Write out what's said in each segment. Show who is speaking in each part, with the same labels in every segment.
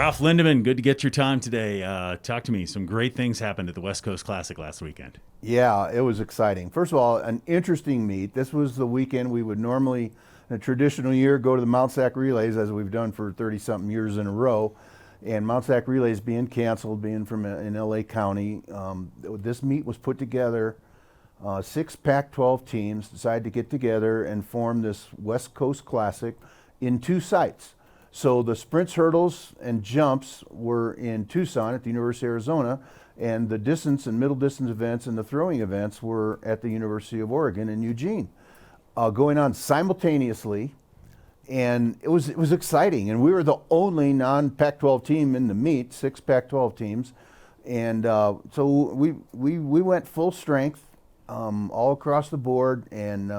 Speaker 1: Ralph Lindeman, good to get your time today. Talk to me. Some great things happened at the West Coast Classic last weekend.
Speaker 2: Yeah, it was exciting. First of all, an interesting meet. This was the weekend we would normally, in a traditional year, go to the Mount Sac Relays, as we've done for 30-something years in a row. And Mount Sac Relays being canceled, being from in LA County, this meet was put together. 6 Pac-12 teams decided to get together and form this West Coast Classic in 2 sites. So the sprints, hurdles, and jumps were in Tucson at the University of Arizona, and the distance and middle distance events and the throwing events were at the University of Oregon in Eugene, going on simultaneously. And it was exciting, and we were the only non-Pac-12 team in the meet, 6 Pac-12 teams, and so we went full strength all across the board and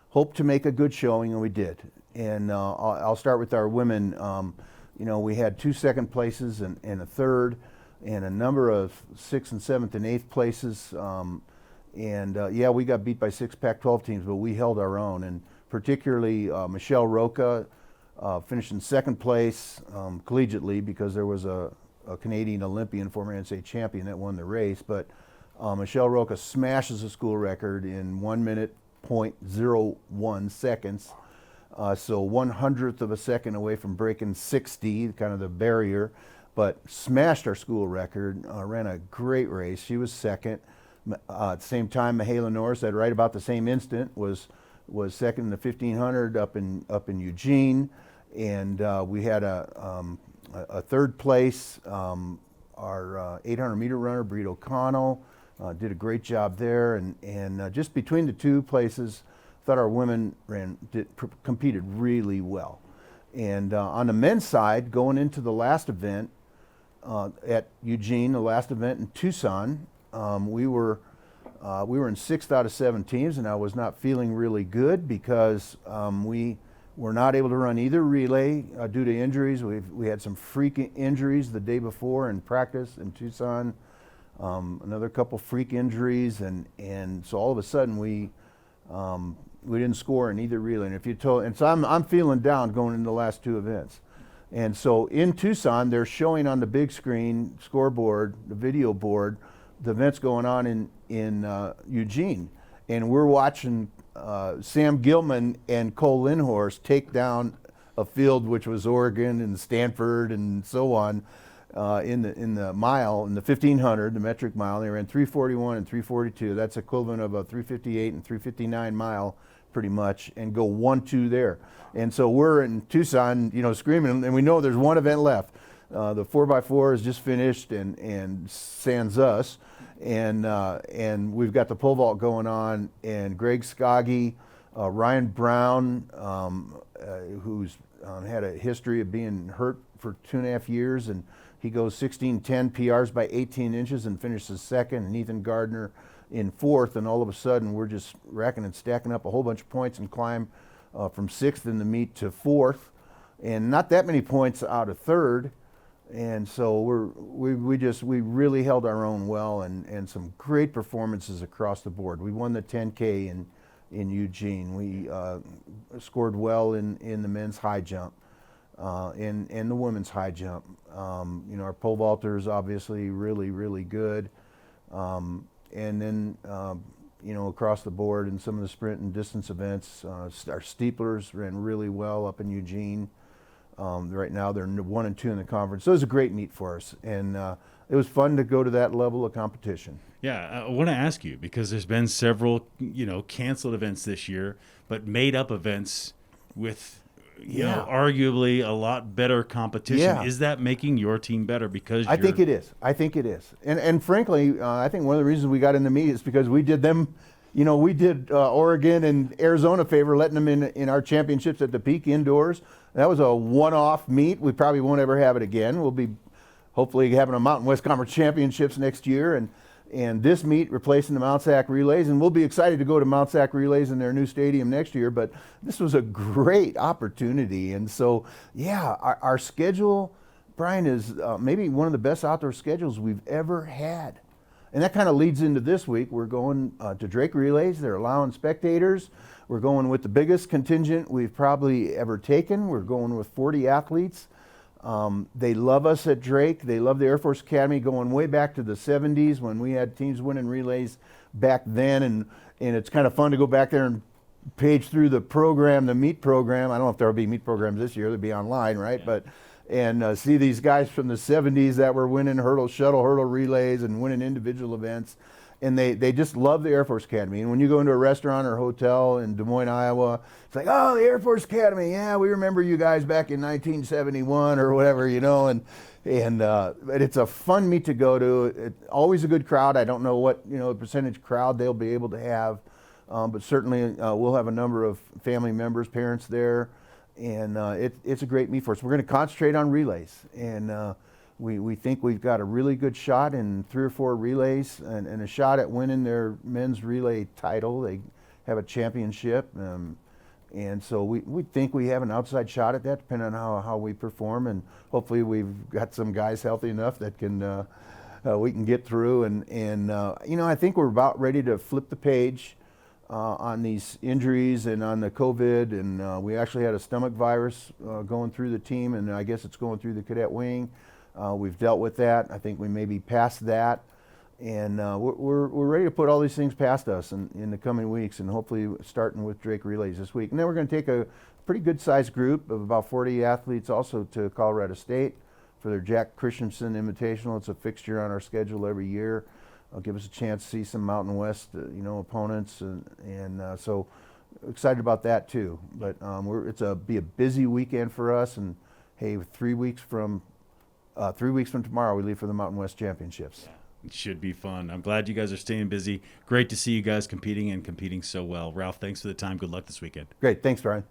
Speaker 2: hoped to make a good showing, and we did. And I'll start with our women. We had 2 second places and a third, and a number of 6th and 7th and 8th places. We got beat by 6 Pac-12 teams, but we held our own. And particularly Michelle Roca finished in 2nd place collegiately, because there was a Canadian Olympian, former NCAA champion, that won the race. But Michelle Roca smashes the school record in 1 minute, 0.01 seconds. So 1/100th of a second away from breaking 60, kind of the barrier, but smashed our school record, ran a great race. She was 2nd. At the same time, Mahala Norris, at right about the same instant, was 2nd in the 1500 up in Eugene. And we had a 3rd place. Our 800 meter runner, Breed O'Connell, did a great job there. And just between the 2 places, thought our women competed really well. And on the men's side, going into the last event at Eugene, the last event in Tucson, we were in 6th out of 7 teams, and I was not feeling really good because we were not able to run either relay due to injuries. We had some freak injuries the day before in practice in Tucson, another couple freak injuries, and so all of a sudden we didn't score in either relay. And so I'm feeling down going into the last 2 events. And so in Tucson, they're showing on the big screen scoreboard, the video board, the events going on in Eugene. And we're watching Sam Gilman and Cole Lindhorst take down a field which was Oregon and Stanford and so on in the mile, in the 1500, the metric mile. They ran 341 and 342. That's equivalent of a 358 and 359 mile, pretty much, and go 1-2 there. And so we're in Tucson, screaming, and we know there's one event left. The 4x4 is just finished, and sans us, and we've got the pole vault going on, and Greg Skaggy, Ryan Brown, who's had a history of being hurt for 2.5 years, and he goes 16:10 PRs by 18 inches and finishes 2nd, and Ethan Gardner in 4th, and all of a sudden we're just racking and stacking up a whole bunch of points and climb from 6th in the meet to 4th, and not that many points out of 3rd. And so we really held our own well, and some great performances across the board. We won the 10K in Eugene. We scored well in the men's high jump and the women's high jump. Our pole vaulters obviously really good. And then across the board in some of the sprint and distance events, our steeplers ran really well up in Eugene. Right now they're 1 and 2 in the conference. So it was a great meet for us, and it was fun to go to that level of competition.
Speaker 1: Yeah, I want to ask you, because there's been several, canceled events this year, but made up events with, arguably a lot better competition.
Speaker 2: Yeah.
Speaker 1: Is that making your team better? Because
Speaker 2: I think it is. And frankly, I think one of the reasons we got in the meet is because we did them. We did Oregon and Arizona a favor, letting them in our championships at the Peak indoors. That was a one-off meet. We probably won't ever have it again. We'll be hopefully having a Mountain West Conference championships next year, and this meet replacing the Mount Sac Relays. And we'll be excited to go to Mount Sac Relays in their new stadium next year. But this was a great opportunity. And so, our schedule, Brian, is maybe one of the best outdoor schedules we've ever had. And that kind of leads into this week. We're going to Drake Relays. They're allowing spectators. We're going with the biggest contingent we've probably ever taken. We're going with 40 athletes. They love us at Drake. They love the Air Force Academy, going way back to the 70s when we had teams winning relays back then. And it's kind of fun to go back there and page through the program, the meet program. I don't know if there'll be meet programs this year. They'll be online, right?
Speaker 1: Yeah.
Speaker 2: And see these guys from the 70s that were winning shuttle hurdle relays and winning individual events. And they just love the Air Force Academy. And when you go into a restaurant or hotel in Des Moines, Iowa, it's like, oh, the Air Force Academy. Yeah, we remember you guys back in 1971 or whatever, you know. But it's a fun meet to go to. Always a good crowd. I don't know what, you know, percentage crowd they'll be able to have. But certainly we'll have a number of family members, parents there. And it's a great meet for us. We're going to concentrate on relays. And we think we've got a really good shot in 3 or 4 relays and a shot at winning their men's relay title. They have a championship. And so we think we have an outside shot at that, depending on how we perform. And hopefully we've got some guys healthy enough that we can get through. And you know, I think we're about ready to flip the page on these injuries and on the COVID. And we actually had a stomach virus going through the team, and I guess it's going through the cadet wing. We've dealt with that. I think we may be past that. And we're ready to put all these things past us in the coming weeks, and hopefully starting with Drake Relays this week. And then we're going to take a pretty good sized group of about 40 athletes also to Colorado State for their Jack Christensen Invitational. It's a fixture on our schedule every year. It'll give us a chance to see some Mountain West you know, opponents, and so excited about that too. But be a busy weekend for us, and hey, 3 weeks from tomorrow we leave for the Mountain West Championships.
Speaker 1: Yeah. It should be fun. I'm glad you guys are staying busy. Great to see you guys competing so well. Ralph, thanks for the time. Good luck this weekend.
Speaker 2: Great. Thanks, Brian.